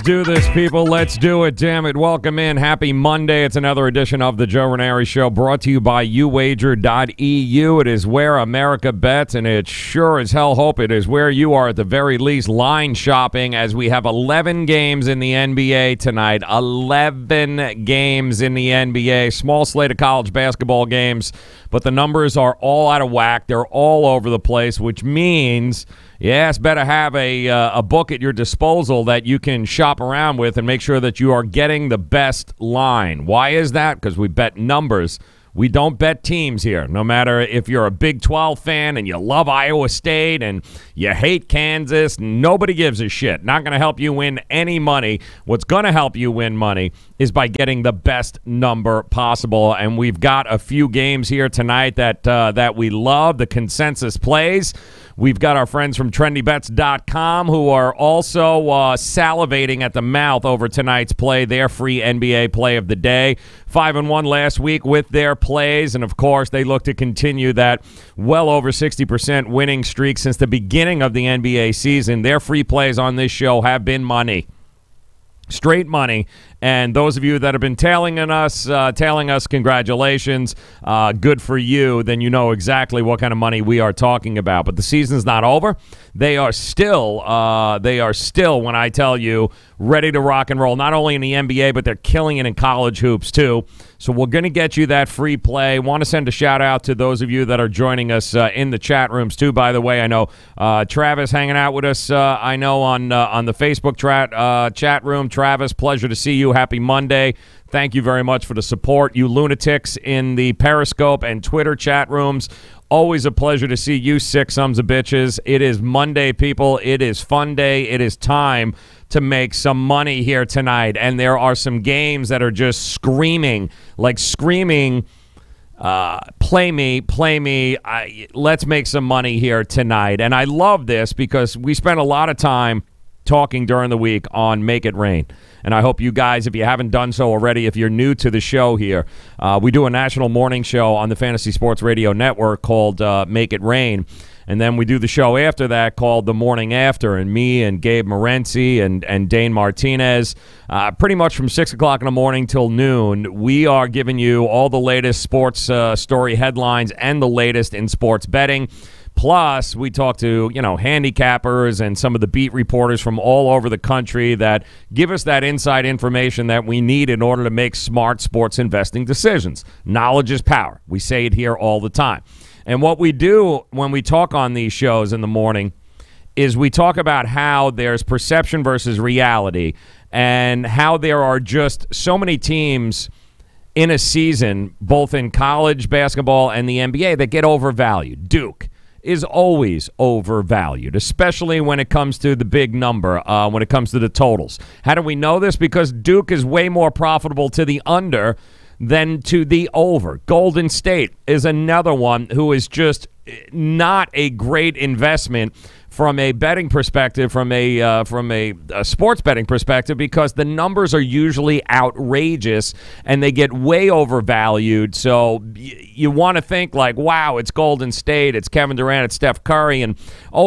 Let's do this, people. Let's do it. Damn it. Welcome in. Happy Monday. It's another edition of the Joe Raineri Show, brought to you by uwager.eu. It is where America bets, and it sure as hell hope it is where you are at the very least line shopping, as we have 11 games in the NBA tonight. 11 games in the NBA. Small slate of college basketball games, but the numbers are all out of whack. They're all over the place, which means yes, better have a book at your disposal that you can shop around with and make sure that you are getting the best line. Why is that? Because we bet numbers. We don't bet teams here. No matter if you're a Big 12 fan and you love Iowa State and you hate Kansas, nobody gives a shit. Not going to help you win any money. What's going to help you win money is by getting the best number possible. And we've got a few games here tonight that we love, the consensus plays. We've got our friends from TrendyBets.com who are also salivating at the mouth over tonight's play, their free NBA play of the day. 5-1 last week with their plays, and of course they look to continue that well over 60% winning streak since the beginning of the NBA season. Their free plays on this show have been money. Straight money. And those of you that have been tailing us, congratulations, good for you. Then you know exactly what kind of money we are talking about. But the season's not over. They are still, when I tell you, ready to rock and roll. Not only in the NBA, but they're killing it in college hoops too. So we're going to get you that free play. Want to send a shout out to those of you that are joining us in the chat rooms too. By the way, I know Travis hanging out with us. I know on the Facebook chat room. Travis, pleasure to see you. Happy Monday. Thank you very much for the support. You lunatics in the Periscope and Twitter chat rooms. Always a pleasure to see you sick sons of bitches. It is Monday, people. It is fun day. It is time to make some money here tonight. And there are some games that are just screaming, play me. Let's make some money here tonight. And I love this because we spent a lot of time talking during the week on Make It Rain. And I hope you guys, if you haven't done so already, if you're new to the show here, we do a national morning show on the Fantasy Sports Radio Network called Make It Rain. And then we do the show after that called The Morning After. And me and Gabe Morency and Dane Martinez, pretty much from 6 o'clock in the morning till noon, we are giving you all the latest sports story headlines and the latest in sports betting. Plus, we talk to, handicappers and some of the beat reporters from all over the country that give us that inside information that we need in order to make smart sports investing decisions. Knowledge is power. We say it here all the time. And what we do when we talk on these shows in the morning is we talk about how there's perception versus reality and how there are just so many teams in a season, both in college basketball and the NBA, that get overvalued. Duke is always overvalued, especially when it comes to the big number, when it comes to the totals. How do we know this? Because Duke is way more profitable to the under than to the over. Golden State is another one who is just not a great investment from a betting perspective, from a sports betting perspective, because the numbers are usually outrageous and they get way overvalued. So you want to think like, wow, it's Golden State, it's Kevin Durant, it's Steph Curry, and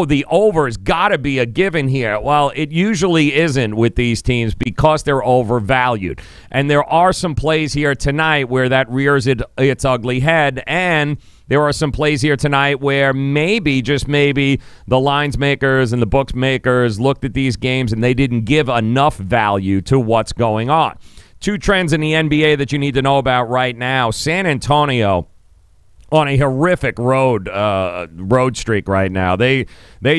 the over's got to be a given here. Well, it usually isn't with these teams because they're overvalued. And there are some plays here tonight where that rears its ugly head, and there are some plays here tonight where maybe, just maybe, the lines makers and the books makers looked at these games and they didn't give enough value to what's going on. Two trends in the NBA that you need to know about right now. San Antonio on a horrific road streak right now. They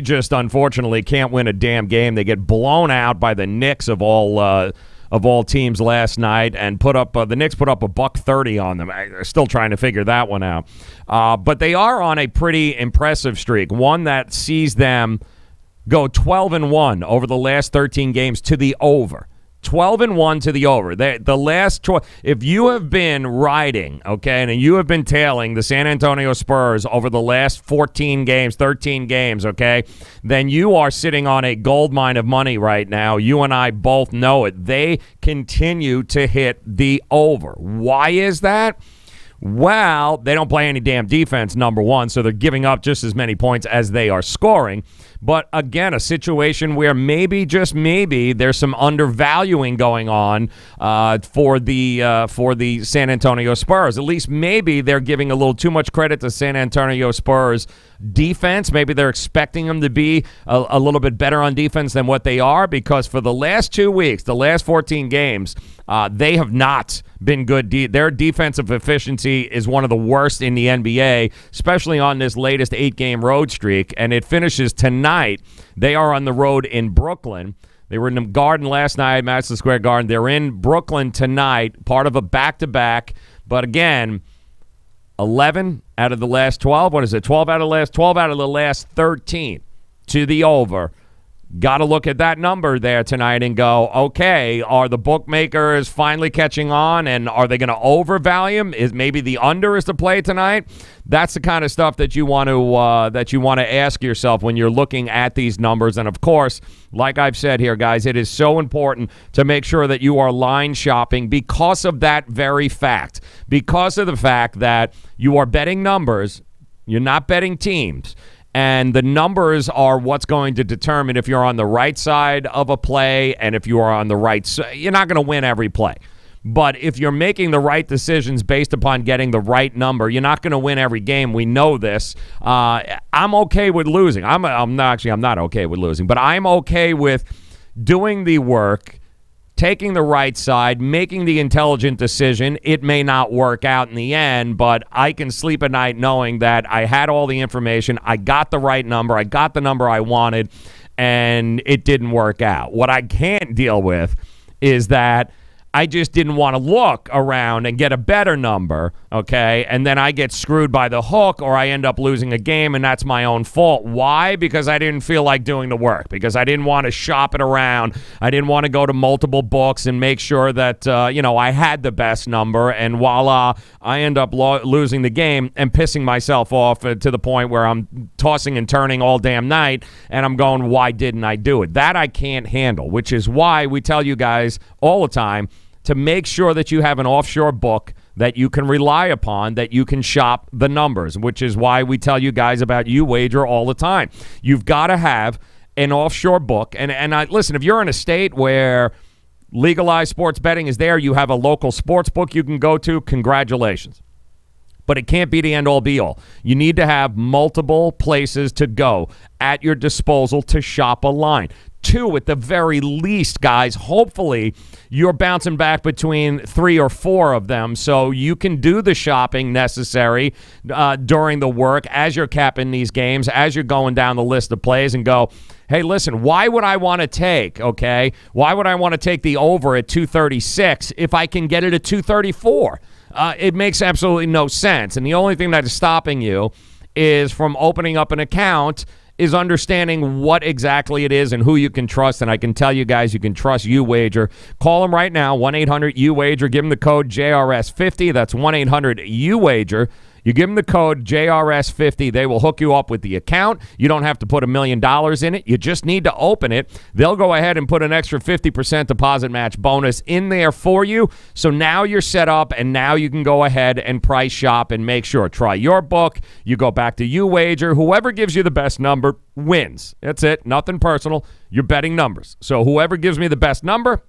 just unfortunately can't win a damn game. They get blown out by the Knicks of all teams last night, and the Knicks put up $130 on them. They're still trying to figure that one out. But they are on a pretty impressive streak, one that sees them go 12-1 over the last 13 games to the over. 12-1 to the over. The last 12. If you have been riding, okay, and you have been tailing the San Antonio Spurs over the last 14 games, 13 games, okay, then you are sitting on a gold mine of money right now. You and I both know it. They continue to hit the over. Why is that? Well, they don't play any damn defense, number one, so they're giving up just as many points as they are scoring. But again, a situation where maybe, just maybe, there's some undervaluing going on for the San Antonio Spurs. At least maybe they're giving a little too much credit to San Antonio Spurs defense. Maybe they're expecting them to be a little bit better on defense than what they are, because for the last 2 weeks, the last 14 games, they have not been good. Their defensive efficiency is one of the worst in the NBA, especially on this latest 8-game road streak, and it finishes tonight. They are on the road in Brooklyn. They were in the Garden last night, Madison Square Garden. They're in Brooklyn tonight, part of a back-to-back. But again, 11 out of the last 12. What is it? 12 out of the last 13 to the over. Got to look at that number there tonight and go, okay, are the bookmakers finally catching on, and are they going to overvalue? Is maybe the under is the play tonight? That's the kind of stuff that you want to ask yourself when you're looking at these numbers. And of course, like I've said here, guys, it is so important to make sure that you are line shopping because of that very fact. Because of the fact that you are betting numbers, you're not betting teams. And the numbers are what's going to determine if you're on the right side of a play, and if you are on the right side. You're not going to win every play. But if you're making the right decisions based upon getting the right number, you're not going to win every game. We know this. I'm okay with losing. I'm not okay with losing, but I'm okay with doing the work, taking the right side, making the intelligent decision. It may not work out in the end, but I can sleep at night knowing that I had all the information, I got the right number, I got the number I wanted, and it didn't work out. What I can't deal with is that I just didn't want to look around and get a better number, okay, and then I get screwed by the hook, or I end up losing a game, and that's my own fault. Why? Because I didn't feel like doing the work, because I didn't want to shop it around. I didn't want to go to multiple books and make sure that, I had the best number, and voila, I end up losing the game and pissing myself off to the point where I'm tossing and turning all damn night, and I'm going, why didn't I do it? That I can't handle, which is why we tell you guys all the time to make sure that you have an offshore book that you can rely upon, that you can shop the numbers, which is why we tell you guys about UWager all the time. You've got to have an offshore book. And listen, if you're in a state where legalized sports betting is there, you have a local sports book you can go to, congratulations. But it can't be the end-all, be-all. You need to have multiple places to go at your disposal to shop a line. 2 at the very least, guys. Hopefully, you're bouncing back between 3 or 4 of them so you can do the shopping necessary during the work as you're capping these games, as you're going down the list of plays and go, hey, listen, why would I want to take, okay? Why would I want to take the over at 236 if I can get it at 234? It makes absolutely no sense. And the only thing that is stopping you is from opening up an account is understanding what exactly it is and who you can trust. And I can tell you guys, you can trust UWager. Call them right now, 1-800-UWager. Give them the code JRS50. That's 1-800-UWager. You give them the code JRS50. They will hook you up with the account. You don't have to put $1 million in it. You just need to open it. They'll go ahead and put an extra 50% deposit match bonus in there for you. So now you're set up, and now you can go ahead and price shop and make sure. Try your book. You go back to UWager. Whoever gives you the best number wins. That's it. Nothing personal. You're betting numbers. So whoever gives me the best number,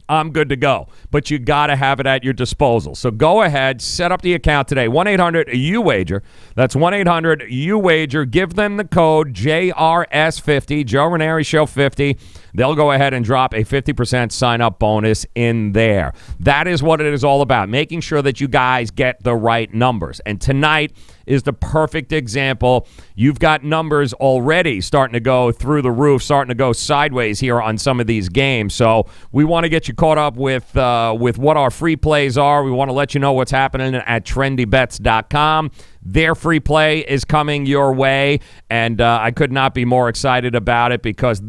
I'm good to go. But you got to have it at your disposal. So go ahead, set up the account today. 1-800-UWager. That's 1-800-UWager. Give them the code JRS50, Joe Raineri Show 50. They'll go ahead and drop a 50% sign-up bonus in there. That is what it is all about, making sure that you guys get the right numbers. And tonight is the perfect example. You've got numbers already starting to go through the roof, starting to go sideways here on some of these games. So we want to get you caught up with what our free plays are. We want to let you know what's happening at trendybets.com. Their free play is coming your way, and I could not be more excited about it because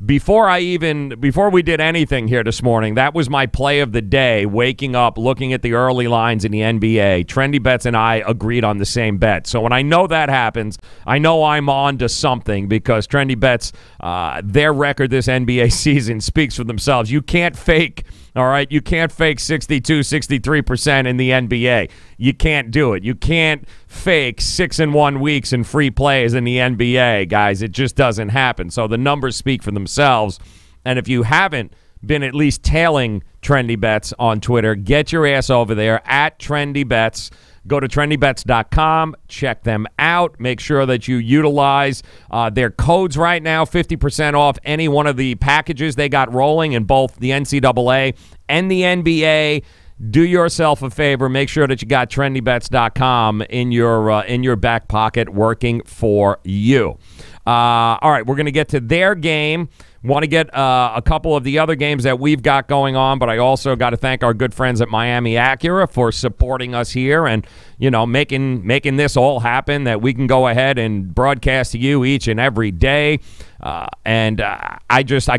before we did anything here this morning, that was my play of the day, waking up, looking at the early lines in the NBA. Trendy Bets and I agreed on the same bet. So when I know that happens, I know I'm on to something because Trendy Bets, their record this NBA season speaks for themselves. You can't fake All right, you can't fake 62, 63% in the NBA. You can't do it. You can't fake 6-1 weeks and free plays in the NBA, guys. It just doesn't happen. So the numbers speak for themselves. And if you haven't been at least tailing Trendy Bets on Twitter, get your ass over there at Trendy Bets. Go to trendybets.com, check them out. Make sure that you utilize their codes right now, 50% off any one of the packages they got rolling in both the NCAA and the NBA. Do yourself a favor. Make sure that you got trendybets.com in your back pocket working for you. All right, we're going to get to their game. Want to get a couple of the other games that we've got going on, but I also got to thank our good friends at Miami Acura for supporting us here and, you know, making this all happen, that we can go ahead and broadcast to you each and every day. I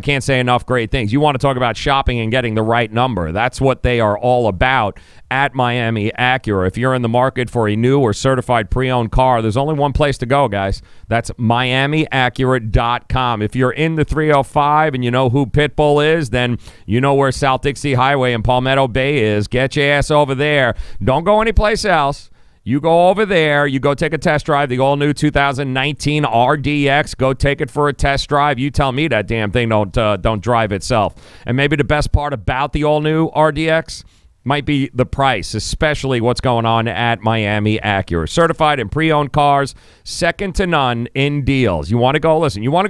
can't say enough great things. You want to talk about shopping and getting the right number. That's what they are all about at Miami Acura. If you're in the market for a new or certified pre-owned car, there's only one place to go, guys. That's MiamiAcura.com. If you're in the 305 and you know who Pitbull is, then you know where South Dixie Highway and Palmetto Bay is. Get your ass over there. Don't go anyplace else. You go over there. You go take a test drive. The all-new 2019 RDX. Go take it for a test drive. You tell me that damn thing don't drive itself. And maybe the best part about the all-new RDX might be the price, especially what's going on at Miami Acura. Certified and pre-owned cars, second to none in deals. You want to go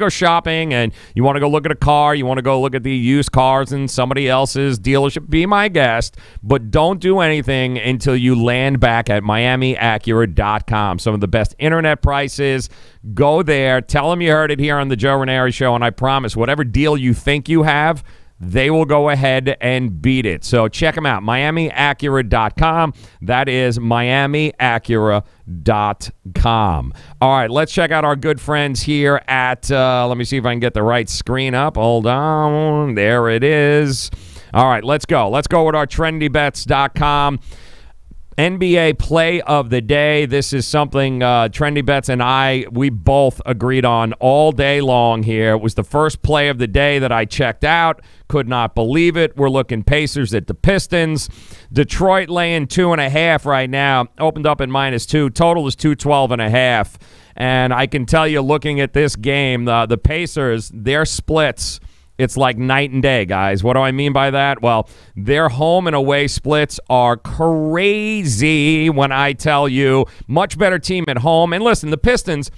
shopping and you want to go look at a car, you want to go look at the used cars in somebody else's dealership, be my guest, but don't do anything until you land back at MiamiAcura.com. Some of the best internet prices. Go there. Tell them you heard it here on the Joe Raineri Show, and I promise whatever deal you think you have, they will go ahead and beat it. So check them out, MiamiAcura.com. That is MiamiAcura.com. All right, let's check out our good friends here at, let me see if I can get the right screen up. Hold on. There it is. All right, let's go. Let's go with our TrendyBets.com. NBA play of the day. This is something Trendy Bets and we both agreed on all day long here. It was the first play of the day that I checked out. Could not believe it. We're looking Pacers at the Pistons. Detroit laying 2.5 right now. Opened up at -2. Total is 212.5. And I can tell you, looking at this game, the Pacers, their splits, it's like night and day, guys. What do I mean by that? Well, their home and away splits are crazy when I tell you. Much better team at home. And listen, the Pistons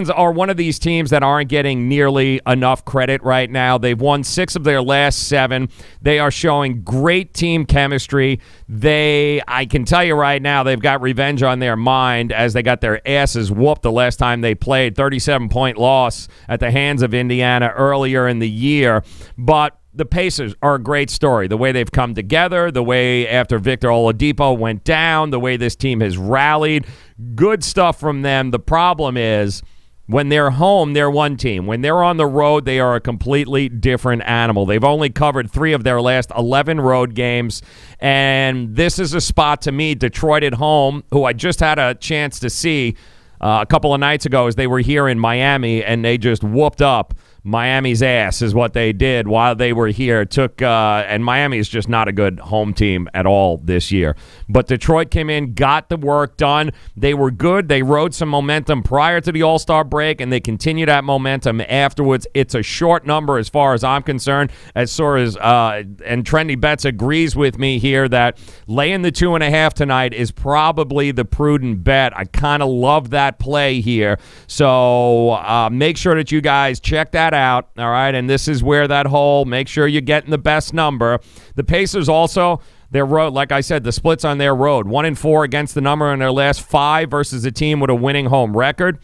are one of these teams that aren't getting nearly enough credit right now. They've won 6 of their last 7. They are showing great team chemistry. I can tell you right now, they've got revenge on their mind as they got their asses whooped the last time they played. 37-point loss at the hands of Indiana earlier in the year. But the Pacers are a great story. The way they've come together, the way after Victor Oladipo went down, the way this team has rallied. Good stuff from them. The problem is when they're home, they're one team. When they're on the road, they are a completely different animal. They've only covered 3 of their last 11 road games. And this is a spot to me, Detroit at home, who I just had a chance to see a couple of nights ago as they were here in Miami, and they just whooped up Miami's ass is what they did while they were here. And Miami is just not a good home team at all this year. But Detroit came in, got the work done. They were good. They rode some momentum prior to the All-Star break, and they continue that momentum afterwards. It's a short number as far as I'm concerned. And Trendy Bets agrees with me here that laying the 2.5 tonight is probably the prudent bet. I kind of love that play here. So make sure that you guys check that out, all right? And this is where that whole make sure you're getting the best number. The Pacers also, their road, like I said, the splits on their road, 1-4 against the number in their last 5 versus a team with a winning home record.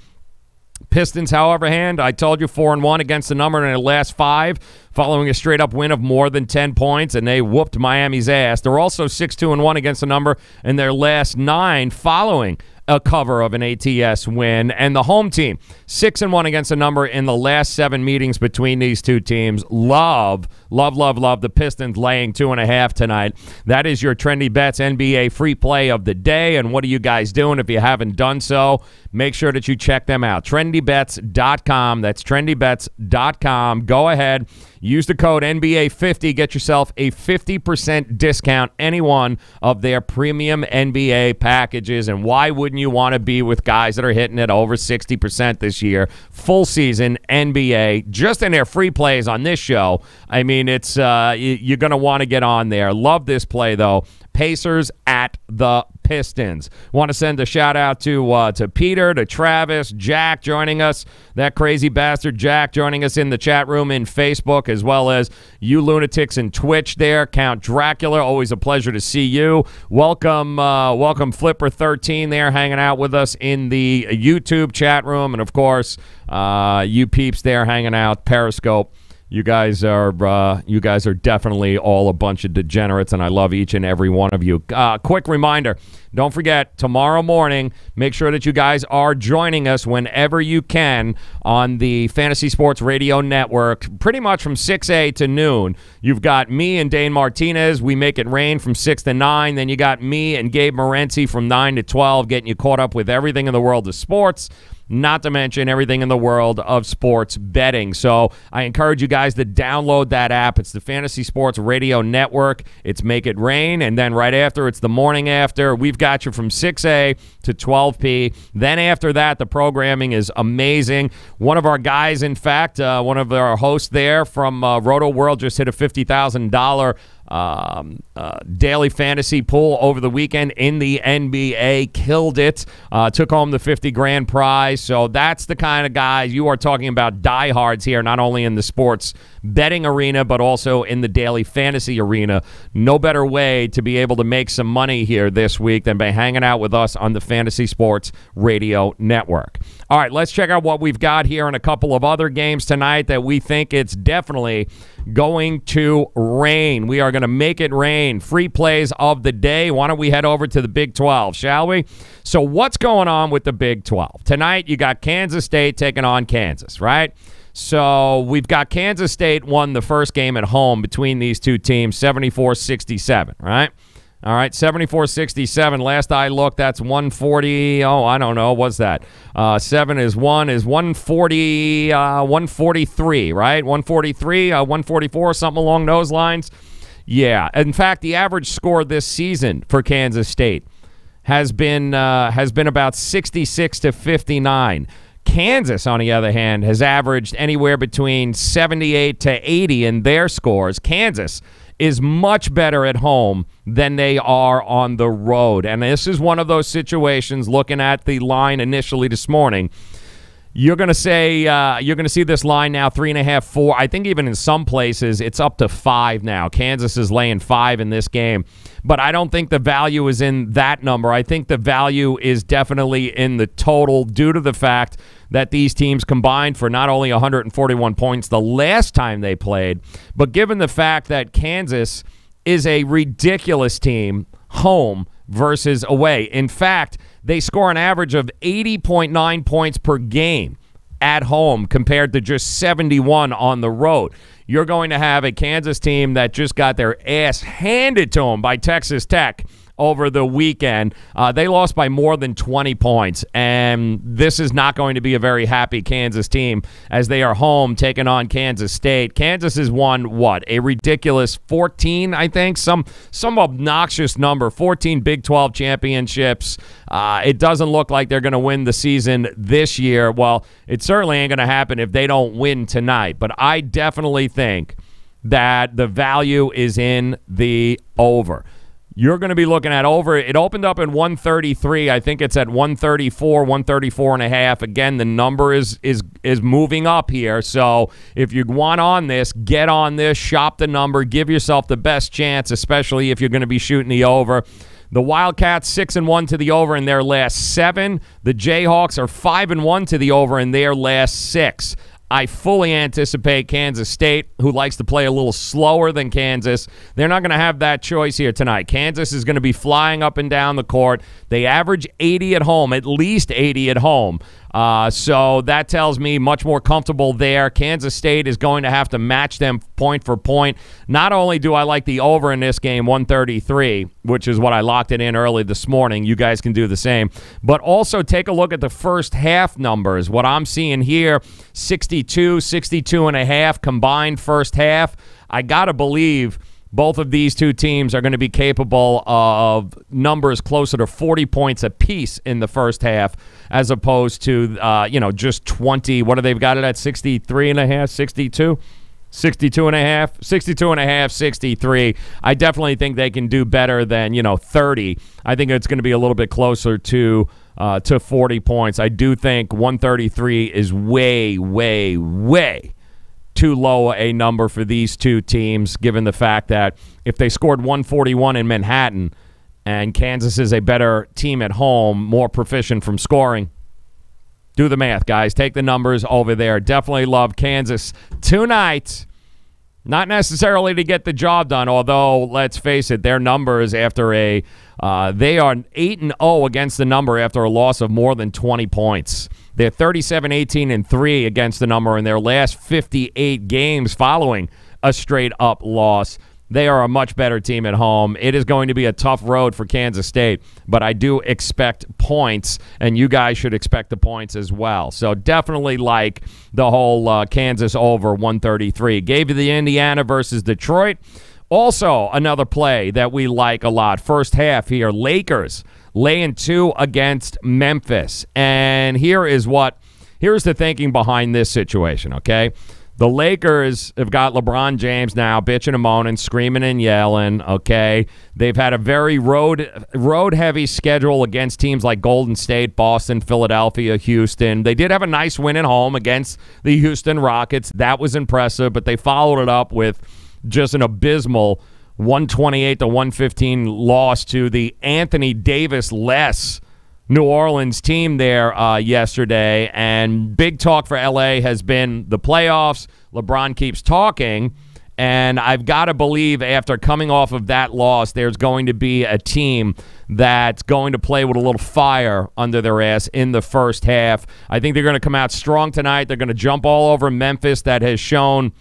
Pistons, however, I told you 4-1 against the number in their last 5, following a straight-up win of more than 10 points, and they whooped Miami's ass. They're also 6-2-1 against the number in their last 9, following a cover of an ATS win. And the home team, 6-1 against a number in the last 7 meetings between these two teams. Love the Pistons laying 2.5 tonight. That is your Trendy Bets NBA free play of the day. And what are you guys doing if you haven't done so? Make sure that you check them out. TrendyBets.com. That's TrendyBets.com. Go ahead. Use the code NBA50. Get yourself a 50% discount any one of their premium NBA packages. And why wouldn't you want to be with guys that are hitting it over 60% this year? Full season NBA, just in their free plays on this show. I mean, it's you're going to want to get on there. Love this play, though. Pacers at the Pistons. Want to send a shout-out to Peter, to Travis, Jack joining us, that crazy bastard Jack joining us in the chat room in Facebook, as well as you lunatics in Twitch there. Count Dracula, always a pleasure to see you. Welcome Flipper13 there hanging out with us in the YouTube chat room, and, of course, you peeps there hanging out, Periscope. You guys are definitely all a bunch of degenerates, and I love each and every one of you. Quick reminder, don't forget, tomorrow morning, make sure that you guys are joining us whenever you can on the Fantasy Sports Radio Network, pretty much from 6 to noon. You've got me and Dane Martinez. We make it rain from 6 to 9. Then you got me and Gabe Morency from 9 to 12, getting you caught up with everything in the world of sports, not to mention everything in the world of sports betting. So I encourage you guys to download that app. It's the Fantasy Sports Radio Network. It's Make It Rain, and then right after, it's the morning after. We've got you from 6A to 12P. Then after that, the programming is amazing. One of our guys, in fact, one of our hosts there from Roto World just hit a $50,000 daily fantasy pool over the weekend in the NBA, killed it, took home the $50,000 prize. So that's the kind of guys you are talking about, diehards here, not only in the sports betting arena, but also in the daily fantasy arena. No better way to be able to make some money here this week than by hanging out with us on the Fantasy Sports Radio Network. All right, let's check out what we've got here in a couple of other games tonight that we think it's definitely going to rain. We are going to make it rain. Free plays of the day. Why don't we head over to the Big 12, shall we? So what's going on with the Big 12? Tonight you got Kansas State taking on Kansas, right? So we've got Kansas State won the first game at home between these two teams, 74-67, right? All right, 74-67. Last I looked, that's 140. Oh, I don't know. What's that? 7 is 1 is 140, 143, right? 143, 144, something along those lines. Yeah. In fact, the average score this season for Kansas State has been about 66 to 59. Kansas, on the other hand, has averaged anywhere between 78 to 80 in their scores. Kansas is much better at home than they are on the road. And this is one of those situations, looking at the line initially this morning, you're going to see this line now 3.5, 4. I think even in some places it's up to 5 now. Kansas is laying 5 in this game. But I don't think the value is in that number. I think the value is definitely in the total, due to the fact that these teams combined for not only 141 points the last time they played, but given the fact that Kansas is a ridiculous team home versus away. In fact, they score an average of 80.9 points per game at home compared to just 71 on the road. You're going to have a Kansas team that just got their ass handed to them by Texas Tech over the weekend. They lost by more than 20 points, and this is not going to be a very happy Kansas team as they are home taking on Kansas State. Kansas has won, what, a ridiculous 14, I think, some obnoxious number, 14 Big 12 championships. It doesn't look like they're going to win the season this year. Well, it certainly ain't going to happen if they don't win tonight, but I definitely think that the value is in the over. You're going to be looking at over. It opened up at 133. I think it's at 134, 134 and a half. Again, the number is moving up here. So if you want on this, get on this, shop the number, give yourself the best chance, especially if you're going to be shooting the over. The Wildcats 6-1 to the over in their last 7. The Jayhawks are 5-1 to the over in their last 6. I fully anticipate Kansas State, who likes to play a little slower than Kansas, they're not going to have that choice here tonight. Kansas is going to be flying up and down the court. They average 80 at home, at least 80 at home. So that tells me much more comfortable there. Kansas State is going to have to match them point for point. Not only do I like the over in this game, 133, which is what I locked it in early this morning. You guys can do the same. But also take a look at the first half numbers. What I'm seeing here, 62, 62.5 combined first half. I got to believe both of these two teams are going to be capable of numbers closer to 40 points apiece in the first half, as opposed to, just 20. What do they've got it at? 63.5, 62? 62.5, 63. I definitely think they can do better than, 30. I think it's going to be a little bit closer to 40 points. I do think 133 is way, way, way too low a number for these two teams, given the fact that if they scored 141 in Manhattan and Kansas is a better team at home, more proficient from scoring, do the math, guys. Take the numbers over there. Definitely love Kansas tonight. Not necessarily to get the job done, although, let's face it, their numbers after they are 8-0 against the number after a loss of more than 20 points. They're 37-18-3 against the number in their last 58 games following a straight-up loss. They are a much better team at home. It is going to be a tough road for Kansas State, but I do expect points, and you guys should expect the points as well. So definitely like the whole Kansas over 133. Gave you the Indiana versus Detroit. Also, another play that we like a lot. First half here, Lakers laying 2 against Memphis. And here's the thinking behind this situation, okay? The Lakers have got LeBron James now bitching and moaning, screaming and yelling, okay? They've had a very road-heavy schedule against teams like Golden State, Boston, Philadelphia, Houston. They did have a nice win at home against the Houston Rockets. That was impressive, but they followed it up with just an abysmal 128-115 loss to the Anthony Davis-less New Orleans team there yesterday. And big talk for L.A. has been the playoffs. LeBron keeps talking, and I've got to believe after coming off of that loss, there's going to be a team that's going to play with a little fire under their ass in the first half. I think they're going to come out strong tonight. They're going to jump all over Memphis, that has shown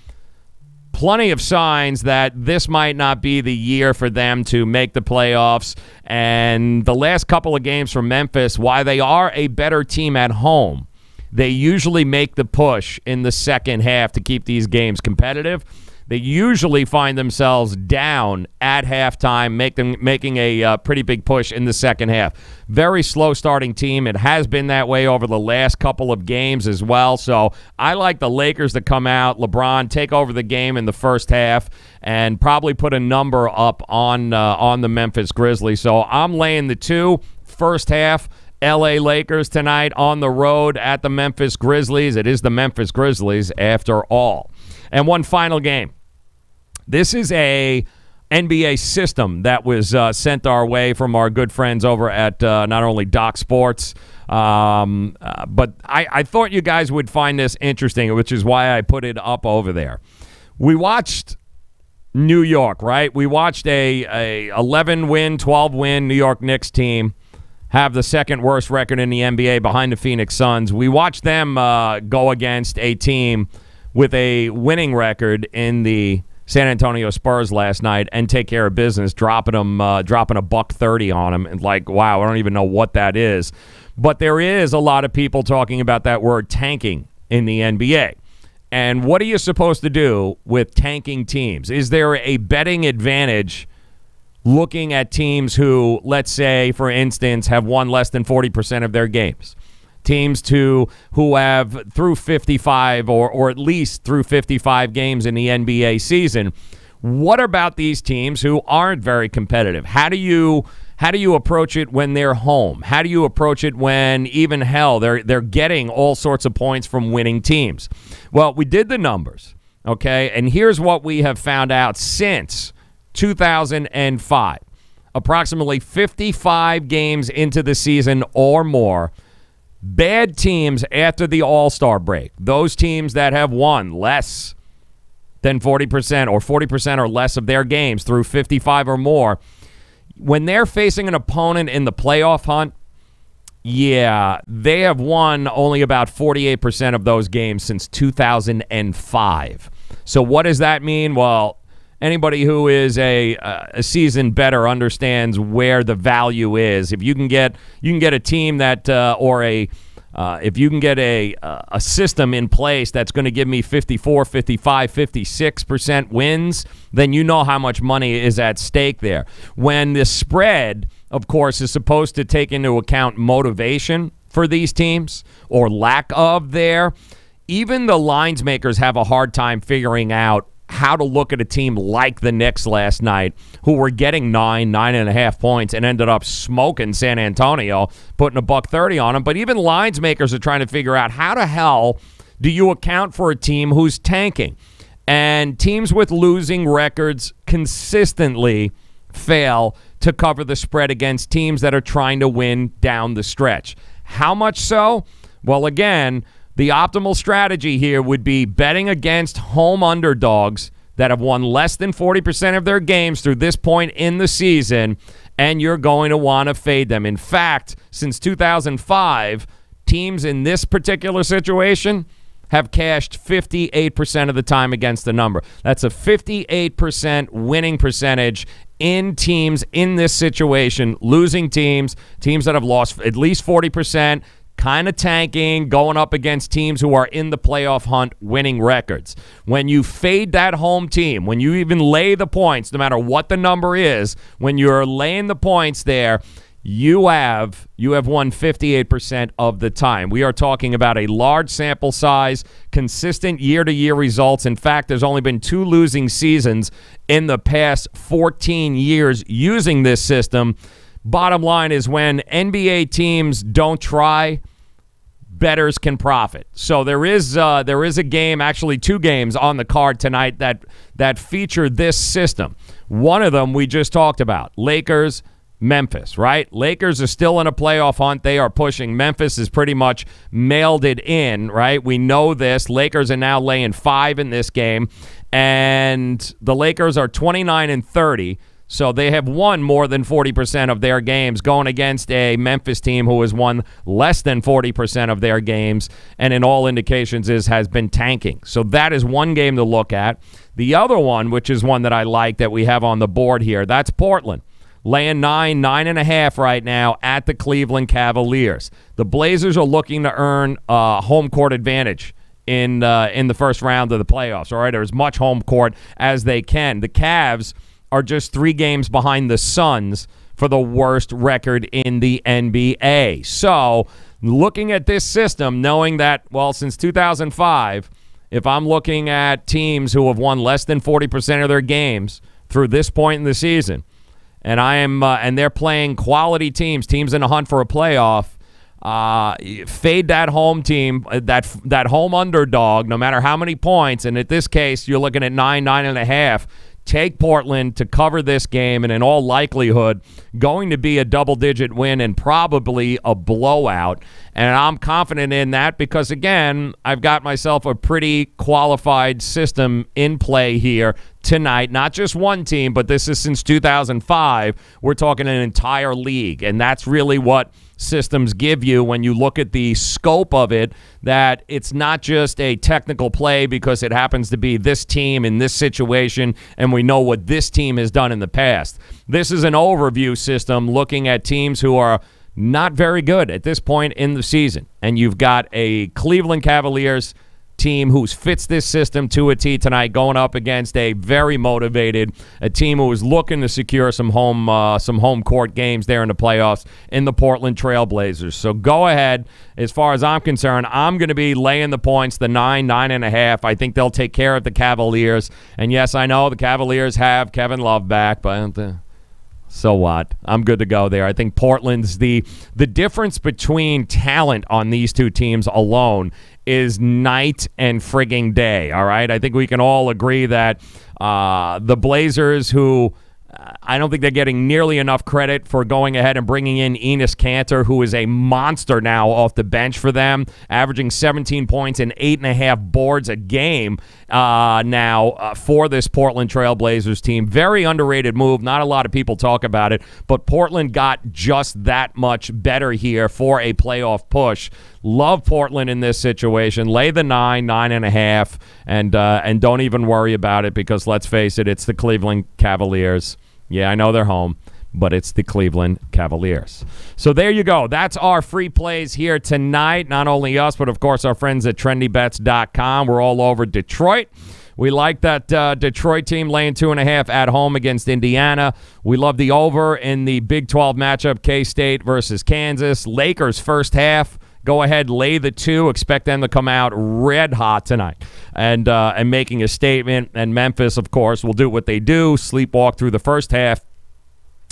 plenty of signs that this might not be the year for them to make the playoffs. And the last couple of games for Memphis, while they are a better team at home, they usually make the push in the second half to keep these games competitive. They usually find themselves down at halftime, making a pretty big push in the second half. Very slow starting team. It has been that way over the last couple of games as well. So I like the Lakers to come out, LeBron take over the game in the first half, and probably put a number up on the Memphis Grizzlies. So I'm laying the 2 first half. L.A. Lakers tonight on the road at the Memphis Grizzlies. It is the Memphis Grizzlies after all. And one final game. This is a NBA system that was sent our way from our good friends over at not only Doc Sports, but I thought you guys would find this interesting, which is why I put it up over there. We watched New York, right? We watched a 11-win, 12-win New York Knicks team have the second worst record in the NBA behind the Phoenix Suns. We watched them go against a team with a winning record in the San Antonio Spurs last night and take care of business, dropping a $130 on them. And like, wow, I don't even know what that is. But there is a lot of people talking about that word tanking in the NBA. And what are you supposed to do with tanking teams? Is there a betting advantage looking at teams who, let's say, for instance, have won less than 40% of their games? Teams who have through 55 or at least through 55 games in the NBA season. What about these teams who aren't very competitive? How do you approach it when they're home? How do you approach it when even they're getting all sorts of points from winning teams? Well, we did the numbers, okay? And here's what we have found out since 2005. Approximately 55 games into the season or more, bad teams after the All-Star break, those teams that have won less than 40% or 40% or less of their games through 55 or more, when they're facing an opponent in the playoff hunt, Yeah, they have won only about 48% of those games since 2005. So what does that mean? Well, anybody who is a seasoned bettor understands where the value is. If you can get a team that if you can get a system in place that's going to give me 54, 55, 56% wins, then you know how much money is at stake there. When the spread, of course, is supposed to take into account motivation for these teams or lack of there, even the lines makers have a hard time figuring out how to look at a team like the Knicks last night, who were getting 9.5 points and ended up smoking San Antonio, putting a $130 on them. But even lines makers are trying to figure out how the hell do you account for a team who's tanking? And teams with losing records consistently fail to cover the spread against teams that are trying to win down the stretch. How much so? Well, again, the optimal strategy here would be betting against home underdogs that have won less than 40% of their games through this point in the season, and you're going to want to fade them. In fact, since 2005, teams in this particular situation have cashed 58% of the time against the number. That's a 58% winning percentage in teams in this situation, losing teams that have lost at least 40%, kind of tanking, going up against teams who are in the playoff hunt, winning records. When you fade that home team, when you even lay the points, no matter what the number is, when you're laying the points there, you have won 58% of the time. We are talking about a large sample size, consistent year-to-year results. In fact, there's only been 2 losing seasons in the past 14 years using this system. Bottom line is, when NBA teams don't try, bettors can profit. So there is a game, actually 2 games on the card tonight that feature this system. One of them we just talked about, Lakers, Memphis, right? Lakers are still in a playoff hunt. They are pushing. Memphis has pretty much mailed it in, right? We know this. Lakers are now laying 5 in this game, and the Lakers are 29-30. So they have won more than 40% of their games going against a Memphis team who has won less than 40% of their games, and in all indications has been tanking. So that is one game to look at. The other one, which is one that I like that we have on the board here, that's Portland. Laying 9.5 right now at the Cleveland Cavaliers. The Blazers are looking to earn home court advantage in the first round of the playoffs, all right, or as much home court as they can. The Cavs are just 3 games behind the Suns for the worst record in the NBA. So looking at this system, knowing that, well, since 2005, if I'm looking at teams who have won less than 40% of their games through this point in the season, and they're playing quality teams in a hunt for a playoff, fade that home team, that home underdog, no matter how many points. And in this case, you're looking at 9.5. Take Portland to cover this game, and in all likelihood, going to be a double-digit win and probably a blowout. And I'm confident in that because, again, I've got myself a pretty qualified system in play here tonight. Not just one team, but this is since 2005. We're talking an entire league, and that's really what systems give you when you look at the scope of it, that it's not just a technical play because it happens to be this team in this situation and we know what this team has done in the past. This is an overview system looking at teams who are not very good at this point in the season. And you've got a Cleveland Cavaliers team who fits this system to a T tonight, going up against a very motivated, a team who is looking to secure some home court games there in the playoffs in the Portland Trail Blazers. So go ahead. As far as I'm concerned, I'm going to be laying the points, the 9.5. I think they'll take care of the Cavaliers. And yes, I know the Cavaliers have Kevin Love back, but so what? I'm good to go there. I think Portland's the difference between talent on these two teams alone is night and frigging day, all right? I think we can all agree that the Blazers, who I don't think they're getting nearly enough credit for going ahead and bringing in Enes Kanter, who is a monster now off the bench for them, averaging 17 points and 8.5 boards a game now for this Portland Trailblazers team. Very underrated move. Not a lot of people talk about it, but Portland got just that much better here for a playoff push. Love Portland in this situation. Lay the 9.5, and don't even worry about it because, let's face it, it's the Cleveland Cavaliers. Yeah, I know they're home, but it's the Cleveland Cavaliers. So there you go. That's our free plays here tonight. Not only us, but, of course, our friends at TrendyBets.com. We're all over Detroit. We like that Detroit team laying 2.5 at home against Indiana. We love the over in the Big 12 matchup, K-State versus Kansas. Lakers first half. Go ahead, lay the 2. Expect them to come out red hot tonight and making a statement. And Memphis, of course, will do what they do, sleepwalk through the first half,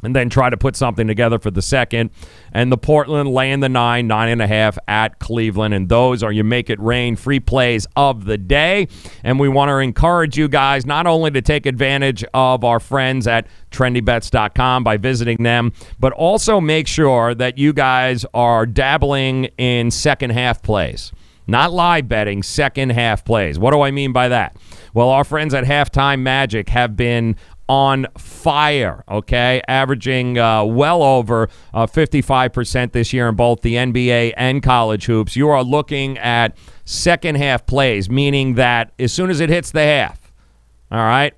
and then try to put something together for the second. And the Portland laying the 9.5 at Cleveland. And those are your Make It Rain free plays of the day. And we want to encourage you guys not only to take advantage of our friends at TrendyBets.com by visiting them, but also make sure that you guys are dabbling in second half plays. Not live betting, second half plays. What do I mean by that? Well, our friends at Halftime have been on fire, okay? Averaging well over 55% this year in both the NBA and college hoops. You are looking at second half plays, meaning that as soon as it hits the half, all right,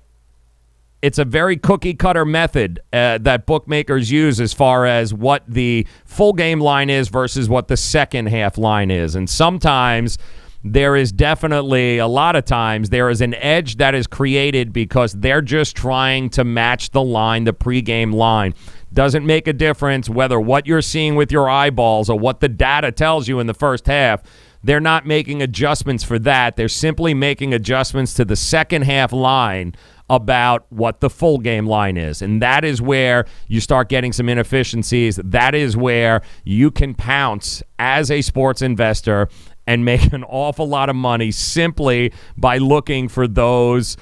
it's a very cookie-cutter method that bookmakers use as far as what the full game line is versus what the second half line is. And sometimes there is definitely, a lot of times, there is an edge that is created because they're just trying to match the line, the pregame line. Doesn't make a difference whether what you're seeing with your eyeballs or what the data tells you in the first half. They're not making adjustments for that. They're simply making adjustments to the second half line about what the full game line is. And that is where you start getting some inefficiencies. That is where you can pounce as a sports investor and make an awful lot of money simply by looking for those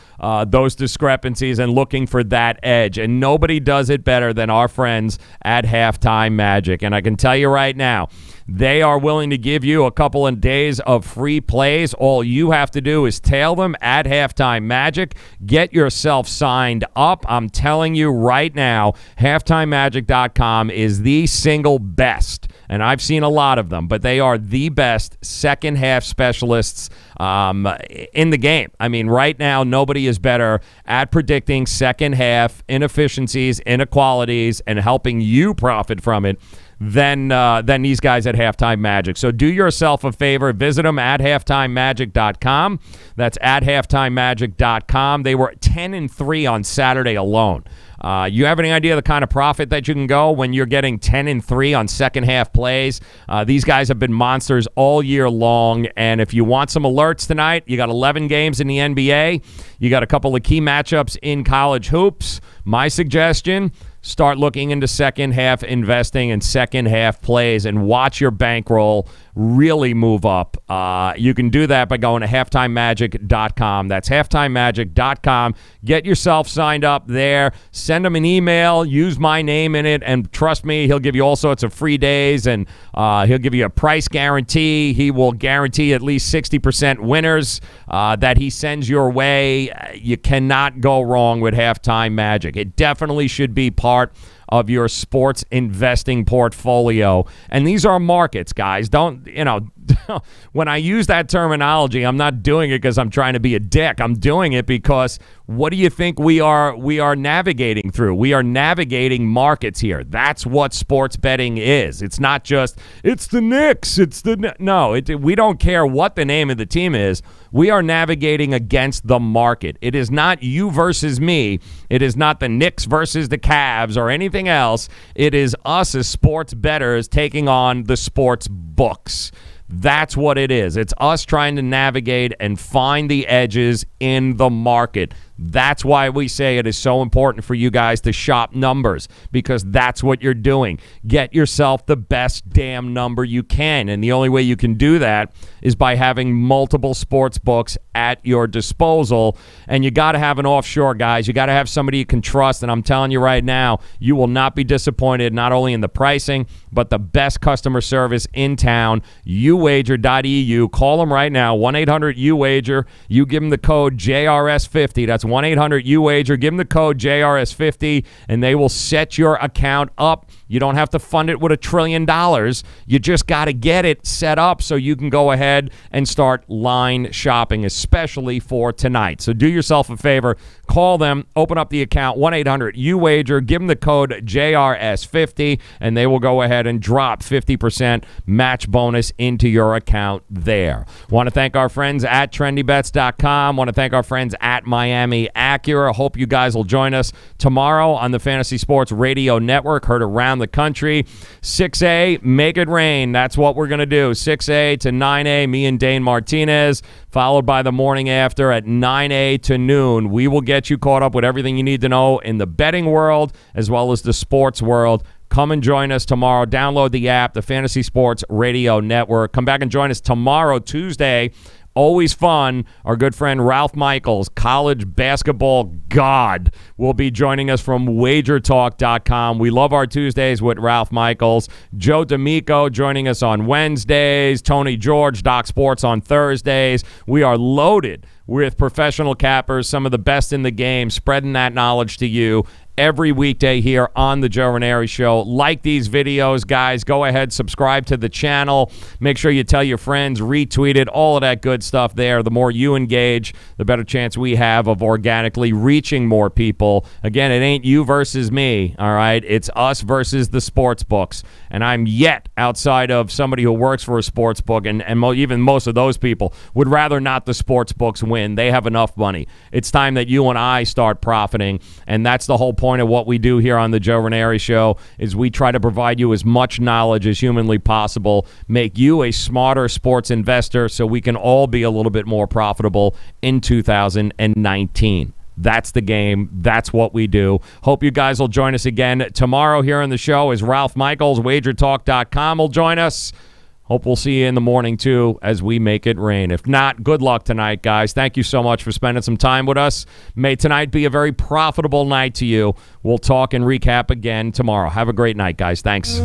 discrepancies and looking for that edge. And nobody does it better than our friends at Halftime Magic. And I can tell you right now, they are willing to give you a couple of days of free plays. All you have to do is tail them at Halftime Magic. Get yourself signed up. I'm telling you right now, halftimemagic.com is the single best. And I've seen a lot of them, but they are the best second half specialists in the game. I mean, right now, nobody is better at predicting second half inefficiencies, inequalities, and helping you profit from it than these guys at Halftime Magic. So do yourself a favor. Visit them at halftimemagic.com. That's at halftimemagic.com. They were 10-3 on Saturday alone. You have any idea the kind of profit that you can go when you're getting 10-3 on second half plays? These guys have been monsters all year long, and if you want some alerts tonight, you got 11 games in the NBA. You got a couple of key matchups in college hoops. My suggestion, start looking into second half investing and second half plays and watch your bankroll really move up. You can do that by going to halftimemagic.com. That's halftimemagic.com. Get yourself signed up there. Send him an email. Use my name in it, and trust me, he'll give you all sorts of free days, and he'll give you a price guarantee. He will guarantee at least 60% winners that he sends your way. You cannot go wrong with Halftime Magic. It definitely should be part of your sports investing portfolio. And these are markets, guys. Don't, when I use that terminology, I'm not doing it because I'm trying to be a dick. I'm doing it because what do you think we are navigating through? We are navigating markets here. That's what sports betting is. It's not just, it's the Knicks. We don't care what the name of the team is. We are navigating against the market. It is not you versus me. It is not the Knicks versus the Cavs or anything else. It is us as sports bettors taking on the sports books. That's what it is. It's us trying to navigate and find the edges in the market. That's why we say it is so important for you guys to shop numbers, because that's what you're doing. Get yourself the best damn number you can, and the only way you can do that is by having multiple sports books at your disposal. And you got to have an offshore, guys. You got to have somebody you can trust, and I'm telling you right now, you will not be disappointed, not only in the pricing, but the best customer service in town. uwager.eu. Call them right now, 1-800-UWAGER. You give them the code JRS50. That's 1-800-UWAGER. Give them the code JRS50, and they will set your account up. You don't have to fund it with $1 trillion. You just got to get it set up so you can go ahead and start line shopping, especially for tonight. So do yourself a favor. Call them. Open up the account, 1-800-UWAGER. Give them the code JRS50, and they will go ahead and drop 50% match bonus into your account there. Want to thank our friends at TrendyBets.com. Want to thank our friends at Miami Acura. Hope you guys will join us tomorrow on the Fantasy Sports Radio Network, heard around the country. 6A, make it rain. That's what we're going to do. 6A to 9A, me and Dane Martinez, followed by the morning after at 9A to noon. We will get you caught up with everything you need to know in the betting world as well as the sports world. Come and join us tomorrow. Download the app, the Fantasy Sports Radio Network. Come back and join us tomorrow, Tuesday. Always fun. Our good friend Ralph Michaels, college basketball god, will be joining us from wagertalk.com. We love our Tuesdays with Ralph Michaels. Joe D'Amico joining us on Wednesdays. Tony George, Doc Sports on Thursdays. We are loaded with professional cappers, some of the best in the game, spreading that knowledge to you every weekday here on the Joe Raineri Show. Like these videos, guys. Go ahead, subscribe to the channel. Make sure you tell your friends, retweet it, all of that good stuff there. The more you engage, the better chance we have of organically reaching more people. Again, it ain't you versus me, all right? It's us versus the sports books. And I'm yet outside of somebody who works for a sports book, and even most of those people would rather not the sports books win. They have enough money. It's time that you and I start profiting, and that's the whole point of what we do here on the Joe Raineri Show, is we try to provide you as much knowledge as humanly possible, make you a smarter sports investor so we can all be a little bit more profitable in 2019. That's the game. That's what we do. Hope you guys will join us again tomorrow here on the show as Ralph Michaels, wagertalk.com, will join us. Hope we'll see you in the morning, too, as we make it rain. If not, good luck tonight, guys. Thank you so much for spending some time with us. May tonight be a very profitable night to you. We'll talk and recap again tomorrow. Have a great night, guys. Thanks.